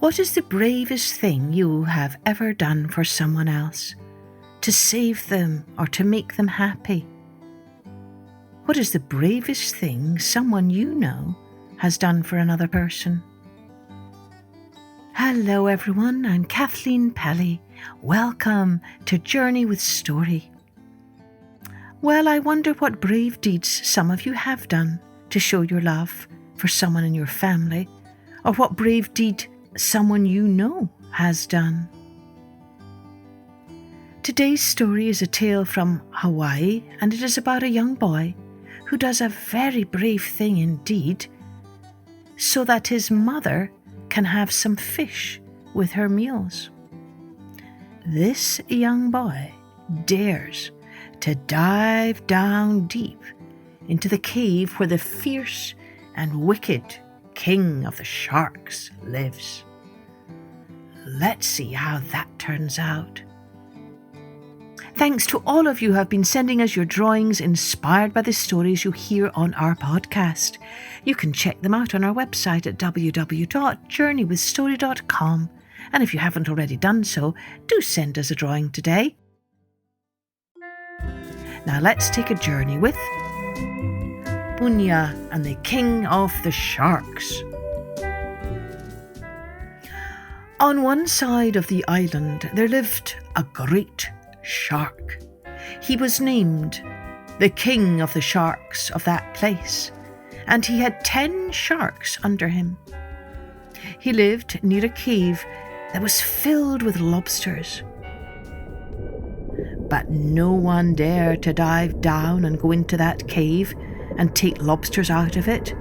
What is the bravest thing you have ever done for someone else, to save them or to make them happy? What is the bravest thing someone you know has done for another person? Hello everyone, I'm Kathleen Pelly. Welcome to Journey with Story. Well, I wonder what brave deeds some of you have done to show your love for someone in your family, or what brave deed someone you know has done. Today's story is a tale from Hawaii, and it is about a young boy who does a very brave thing indeed, so that his mother can have some fish with her meals. This young boy dares to dive down deep into the cave where the fierce and wicked king of the sharks lives. Let's see how that turns out. Thanks to all of you who have been sending us your drawings inspired by the stories you hear on our podcast. You can check them out on our website at www.journeywithstory.com. And if you haven't already done so, do send us a drawing today. Now let's take a journey with Punia and the King of the Sharks. On one side of the island there lived a great shark. He was named the King of the Sharks of that place, and he had 10 sharks under him. He lived near a cave that was filled with lobsters. But no one dared to dive down and go into that cave and take lobsters out of it,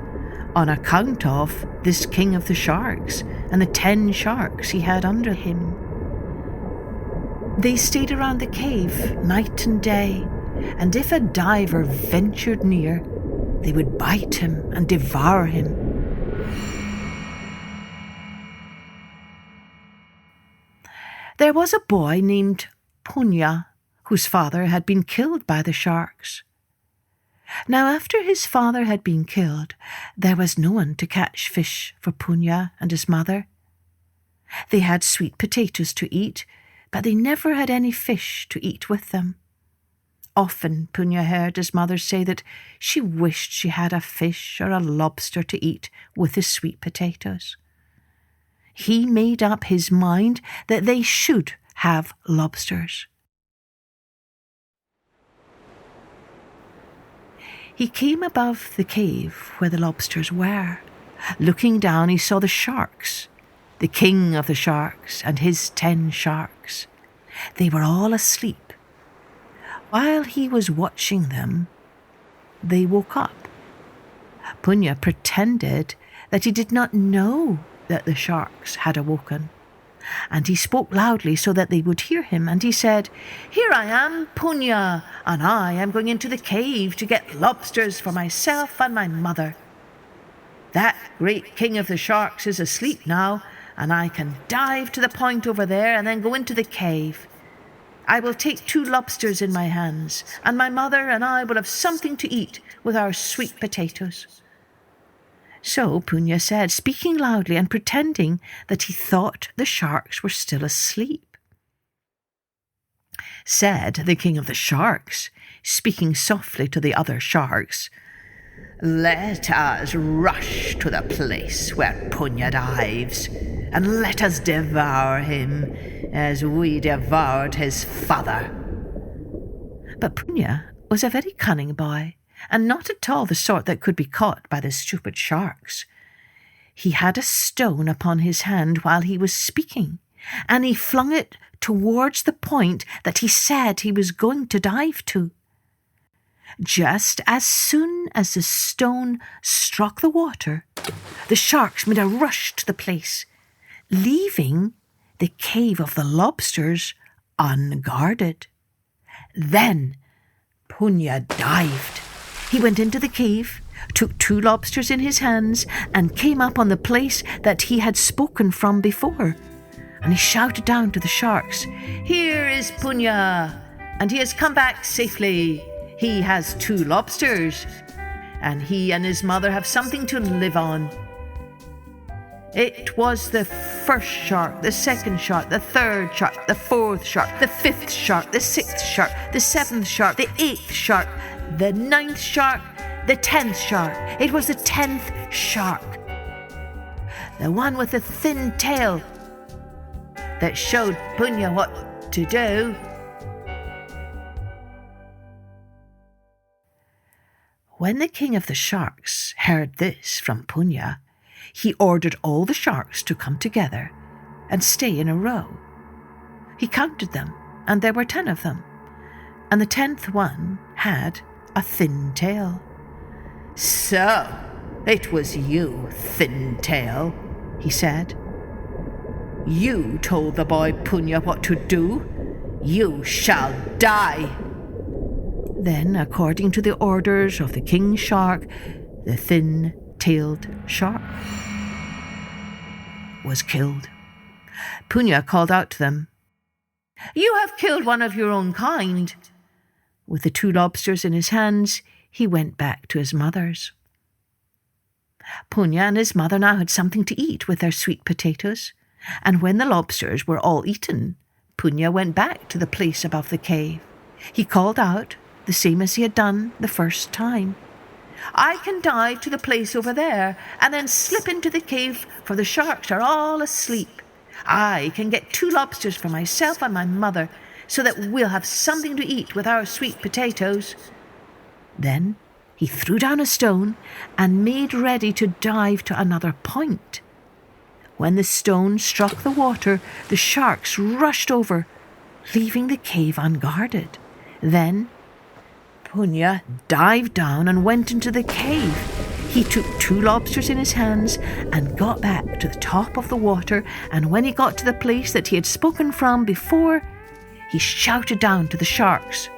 on account of this King of the Sharks and the 10 sharks he had under him. They stayed around the cave night and day, and if a diver ventured near, they would bite him and devour him. There was a boy named Punia, whose father had been killed by the sharks. Now, after his father had been killed, there was no one to catch fish for Punia and his mother. They had sweet potatoes to eat, but they never had any fish to eat with them. Often Punia heard his mother say that she wished she had a fish or a lobster to eat with the sweet potatoes. He made up his mind that they should have lobsters. He came above the cave where the lobsters were. Looking down, he saw the sharks, the King of the Sharks and his 10 sharks. They were all asleep. While he was watching them, they woke up. Punia pretended that he did not know that the sharks had awoken, and he spoke loudly so that they would hear him, and he said, "Here I am, Punia, and I am going into the cave to get lobsters for myself and my mother. That great King of the Sharks is asleep now, and I can dive to the point over there and then go into the cave. I will take 2 lobsters in my hands, and my mother and I will have something to eat with our sweet potatoes." So Punia said, speaking loudly and pretending that he thought the sharks were still asleep. Said the King of the Sharks, speaking softly to the other sharks, "Let us rush to the place where Punia dives, and let us devour him as we devoured his father." But Punia was a very cunning boy, and not at all the sort that could be caught by the stupid sharks. He had a stone upon his hand while he was speaking, and he flung it towards the point that he said he was going to dive to. Just as soon as the stone struck the water, the sharks made a rush to the place, leaving the cave of the lobsters unguarded. Then Punia dived. He went into the cave, took 2 lobsters in his hands, and came up on the place that he had spoken from before. And he shouted down to the sharks, "Here is Punia, and he has come back safely. He has 2 lobsters, and he and his mother have something to live on." It was the first shark, the second shark, the third shark, the fourth shark, the fifth shark, the sixth shark, the seventh shark, the eighth shark, the ninth shark, the 10th shark. It was the 10th shark. The one with the thin tail that showed Punia what to do. When the king of the sharks heard this from Punia, he ordered all the sharks to come together and stay in a row. He counted them, and there were 10 of them, and the 10th one had a thin tail. "So, it was you, Thin Tail," he said. "You told the boy Punia what to do. You shall die." Then, according to the orders of the king shark, the thin-tailed shark was killed. Punia called out to them, "You have killed one of your own kind." With the 2 lobsters in his hands, he went back to his mother's. Punia and his mother now had something to eat with their sweet potatoes, and when the lobsters were all eaten, Punia went back to the place above the cave. He called out, the same as he had done the first time, "I can dive to the place over there and then slip into the cave, for the sharks are all asleep. I can get 2 lobsters for myself and my mother, so that we'll have something to eat with our sweet potatoes." Then he threw down a stone and made ready to dive to another point. When the stone struck the water, the sharks rushed over, leaving the cave unguarded. Then Punia dived down and went into the cave. He took 2 lobsters in his hands and got back to the top of the water, and when he got to the place that he had spoken from before, he shouted down to the sharks.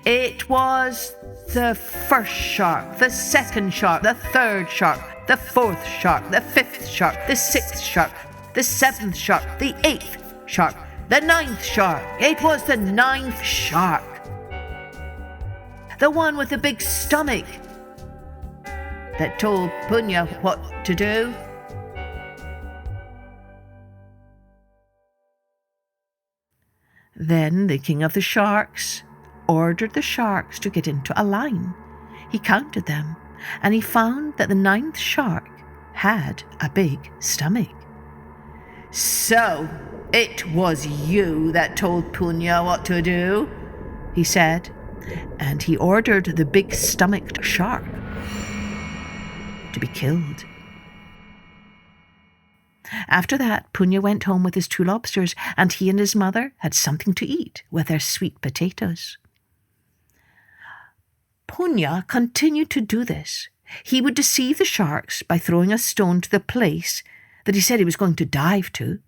It was the first shark, the second shark, the third shark, the fourth shark, the fifth shark, the sixth shark, the 7th shark, the 8th shark, the 9th shark. It was the 9th shark. The one with the big stomach that told Punia what to do. Then the king of the sharks ordered the sharks to get into a line. He counted them, and he found that the 9th shark had a big stomach. "So, it was you that told Punia what to do," he said, and he ordered the big-stomached shark to be killed. After that, Punia went home with his 2 lobsters, and he and his mother had something to eat with their sweet potatoes. Punia continued to do this. He would deceive the sharks by throwing a stone to the place that he said he was going to dive to.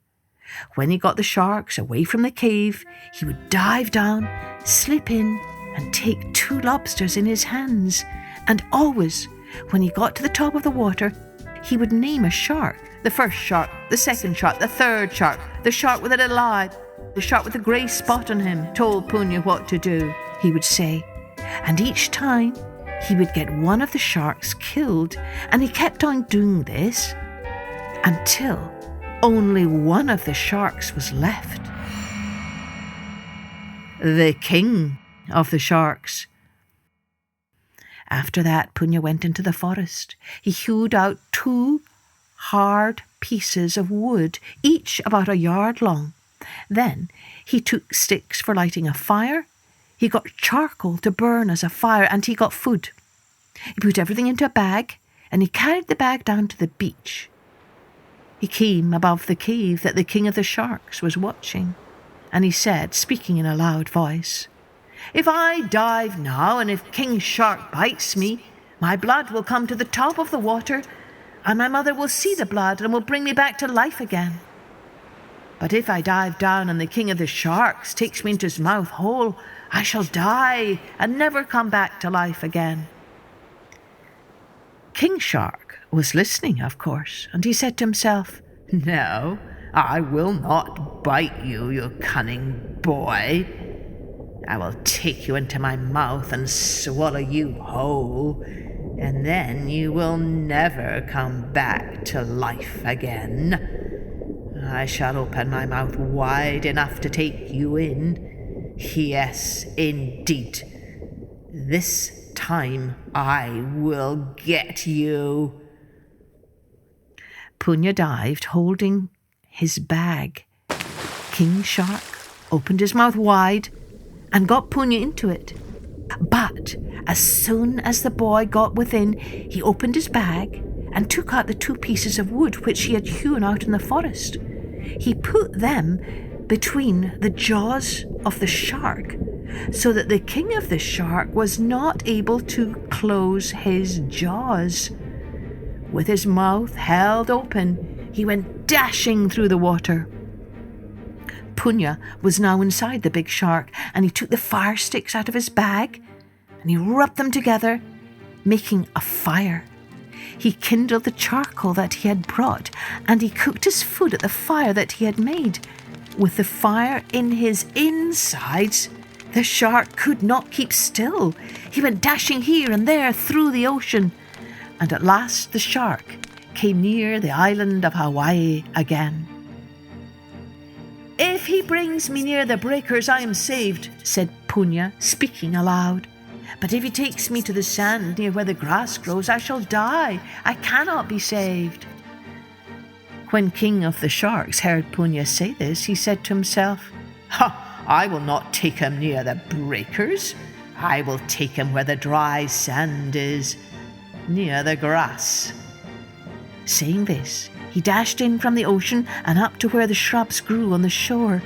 When he got the sharks away from the cave, he would dive down, slip in, and take 2 lobsters in his hands. And always, when he got to the top of the water, he would name a shark. The first shark, the second shark, the third shark, the shark with a little eye, the shark with a grey spot on him told Punia what to do, he would say. And each time, he would get one of the sharks killed, and he kept on doing this until only one of the sharks was left. The king of the sharks. After that, Punia went into the forest. He hewed out 2 hard pieces of wood, each about a yard long. Then he took sticks for lighting a fire. He got charcoal to burn as a fire, and he got food. He put everything into a bag, and he carried the bag down to the beach. He came above the cave that the king of the sharks was watching, and he said, speaking in a loud voice, "If I dive now, and if King Shark bites me, my blood will come to the top of the water, and my mother will see the blood and will bring me back to life again. But if I dive down and the king of the sharks takes me into his mouth hole, I shall die and never come back to life again." King Shark was listening, of course, and he said to himself, "No, I will not bite you, you cunning boy. I will take you into my mouth and swallow you whole. and then you will never come back to life again. I shall open my mouth wide enough to take you in. Yes, indeed. This time I will get you." Punia dived, holding his bag. King Shark opened his mouth wide and got Punia into it. But as soon as the boy got within, he opened his bag and took out the 2 pieces of wood which he had hewn out in the forest. He put them between the jaws of the shark, so that the king of the shark was not able to close his jaws. With his mouth held open, he went dashing through the water. Punia was now inside the big shark, and he took the fire sticks out of his bag and he rubbed them together, making a fire. He kindled the charcoal that he had brought, and he cooked his food at the fire that he had made. With the fire in his insides, the shark could not keep still. He went dashing here and there through the ocean, and at last the shark came near the island of Hawaii again. "If he brings me near the breakers, I am saved," said Punia, speaking aloud. "But if he takes me to the sand near where the grass grows, I shall die. I cannot be saved." When King of the Sharks heard Punia say this, he said to himself, I will not take him near the breakers. I will take him where the dry sand is, near the grass." Saying this, he dashed in from the ocean and up to where the shrubs grew on the shore.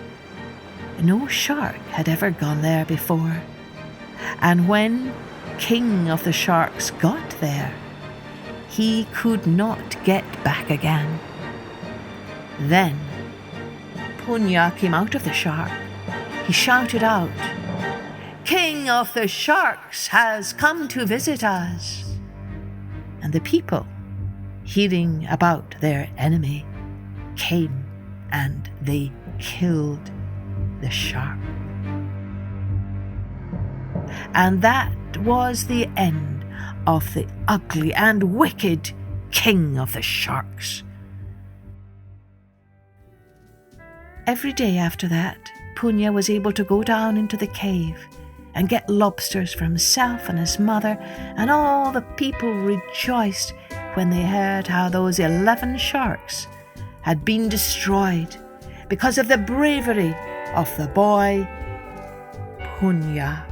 No shark had ever gone there before. And when King of the Sharks got there, he could not get back again. Then Punia came out of the shark. He shouted out, "King of the Sharks has come to visit us." And the people, hearing about their enemy, came and they killed the shark. And that was the end of the ugly and wicked King of the Sharks. Every day after that, Punia was able to go down into the cave and get lobsters for himself and his mother, and all the people rejoiced when they heard how those 11 sharks had been destroyed because of the bravery of the boy Punia.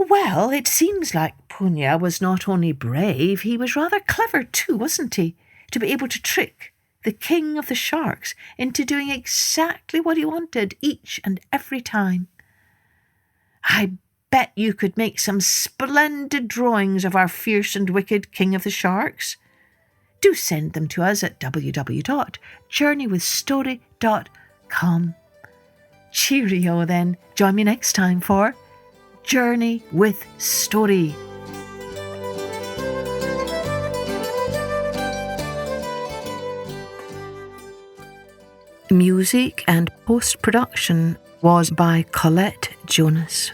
Well, it seems like Punia was not only brave, he was rather clever too, wasn't he? To be able to trick the King of the Sharks into doing exactly what he wanted each and every time. I bet you could make some splendid drawings of our fierce and wicked King of the Sharks. Do send them to us at www.journeywithstory.com. Cheerio then. Join me next time for Journey with Story. Music and post-production was by Colette Jonas.